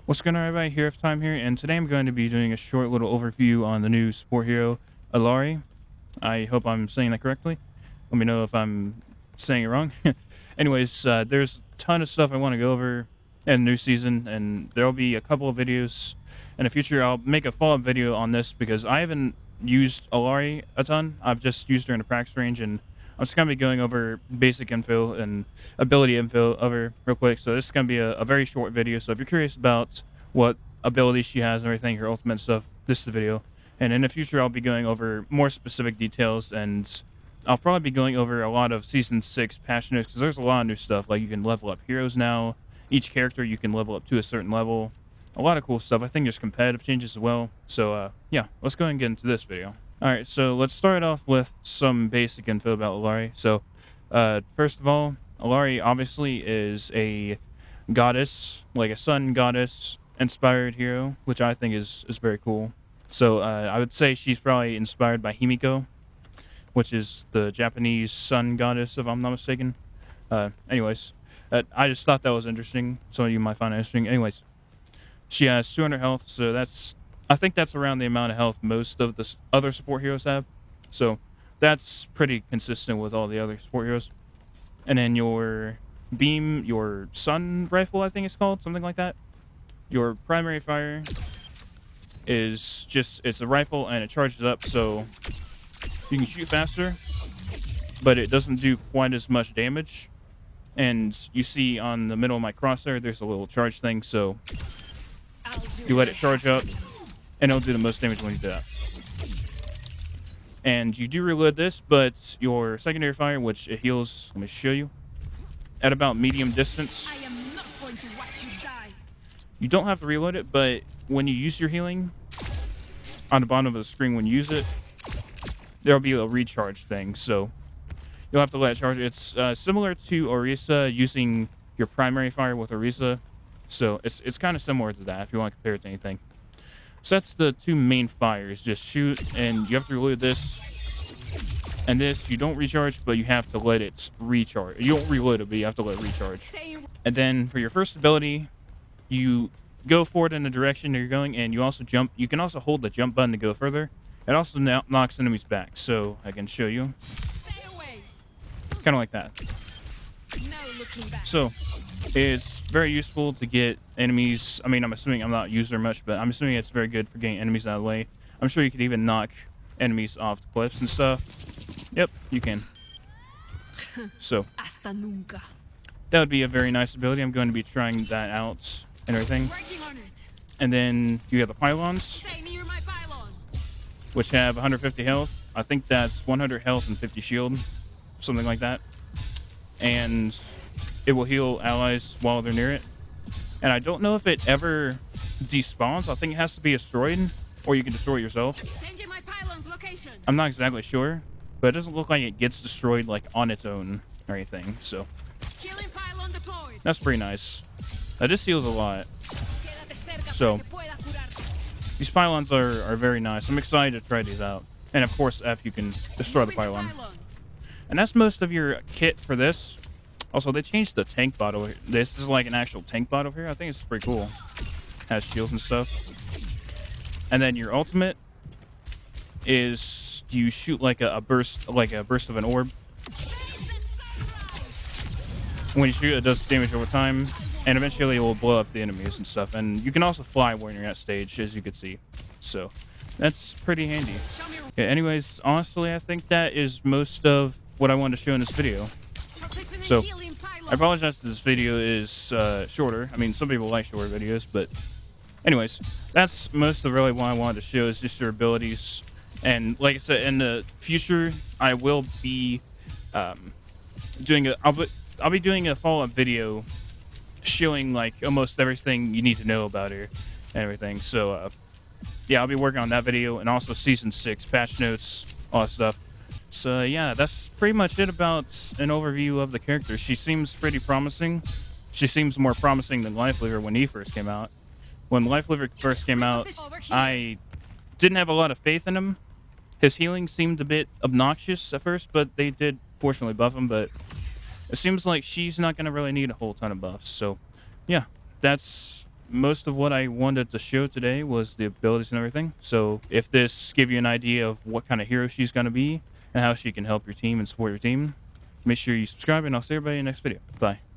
What's going on, everybody? Here of Time here, and today I'm going to be doing a short little overview on the new support hero, Illari. I hope I'm saying that correctly. Let me know if I'm saying it wrong. Anyways, there's a ton of stuff I want to go over in the new season, and there'll be a couple of videos in the future. I'll make a follow-up video on this because I haven't used Illari a ton. I've just used her in the practice range, and I'm just going to be going over basic info and ability info over real quick. So this is going to be a very short video. So if you're curious about what abilities she has and everything, her ultimate stuff, this is the video. And in the future, I'll be going over more specific details, and I'll probably be going over a lot of Season 6 patch notes because there's a lot of new stuff. Like you can level up heroes now. Each character you can level up to a certain level. A lot of cool stuff. I think there's competitive changes as well. So yeah, let's go ahead and get into this video. Alright, so let's start off with some basic info about Illari. So, first of all, Illari obviously is a goddess, like a sun goddess inspired hero, which I think is very cool. So, I would say she's probably inspired by Himiko, which is the Japanese sun goddess, if I'm not mistaken. Anyways, I just thought that was interesting. Some of you might find it interesting. Anyways, she has 200 health, so I think that's around the amount of health most of the other support heroes have. So that's pretty consistent with all the other support heroes. And then your beam, your sun rifle, I think it's called, something like that. Your primary fire is it's a rifle and it charges up so you can shoot faster, but it doesn't do quite as much damage. And you see on the middle of my crosshair, there's a little charge thing, so you let it charge up, and it'll do the most damage when you do that. And you do reload this, but your secondary fire, which it heals, let me show you, at about medium distance. I am not going to watch you die. You don't have to reload it, but when you use your healing, on the bottom of the screen when you use it, there'll be a recharge thing, so you'll have to let it charge. It's similar to Orisa using your primary fire with Orisa, so it's kind of similar to that if you want to compare it to anything. So that's the two main fires. Just shoot, and you have to reload this. And this, you don't recharge, but you have to let it recharge. You don't reload it, but you have to let it recharge. And then for your first ability, you go forward in the direction you're going, and you also jump. You can also hold the jump button to go further. It also knocks enemies back, so I can show you. Kind of like that. No looking back. So it's very useful to get enemies. I mean, I'm assuming I'm not a user much, but I'm assuming it's very good for getting enemies out of the way. I'm sure you could even knock enemies off the cliffs and stuff. Yep, you can. So Hasta nunca. that would be a very nice ability. I'm going to be trying that out and everything. Working on it. And then you have the pylons, Stay near my pylons. which have 150 health. I think that's 100 health and 50 shield, something like that. And it will heal allies while they're near it. And I don't know if it ever despawns. I think it has to be destroyed, or you can destroy it yourself. Changing my pylons location. I'm not exactly sure, but it doesn't look like it gets destroyed like on its own or anything. So Killing pylon deployed. that's pretty nice. This heals a lot. Quédate cerca So para que pueda curarte. these pylons are very nice. I'm excited to try these out. And of course, F, you can destroy the Moving to pylon. And that's most of your kit for this. Also, they changed the tank bot over here. This is like an actual tank bot over here. I think it's pretty cool. Has shields and stuff. And then your ultimate is you shoot like a burst of an orb. When you shoot, it does damage over time, and eventually it will blow up the enemies and stuff. And you can also fly when you're at stage, as you can see. So that's pretty handy. Okay, anyways, honestly, I think that is most of what I wanted to show in this video. So I apologize that this video is shorter. I mean, some people like shorter videos, but anyways, that's most of really what I wanted to show is just your abilities. And like I said, in the future, I will be doing I'll be doing a follow-up video showing like almost everything you need to know about her and everything. So yeah, I'll be working on that video, and also Season 6 patch notes, all that stuff. So yeah, that's pretty much it about an overview of the character. She seems pretty promising. She seems more promising than Lifeliver when he first came out. When Lifeliver first came out, I didn't have a lot of faith in him. His healing seemed a bit obnoxious at first, but they did fortunately buff him. But it seems like she's not going to really need a whole ton of buffs. So yeah, that's most of what I wanted to show today was the abilities and everything. So if this give you an idea of what kind of hero she's going to be and how she can help your team and support your team, make sure you subscribe, and I'll see everybody in the next video. Bye.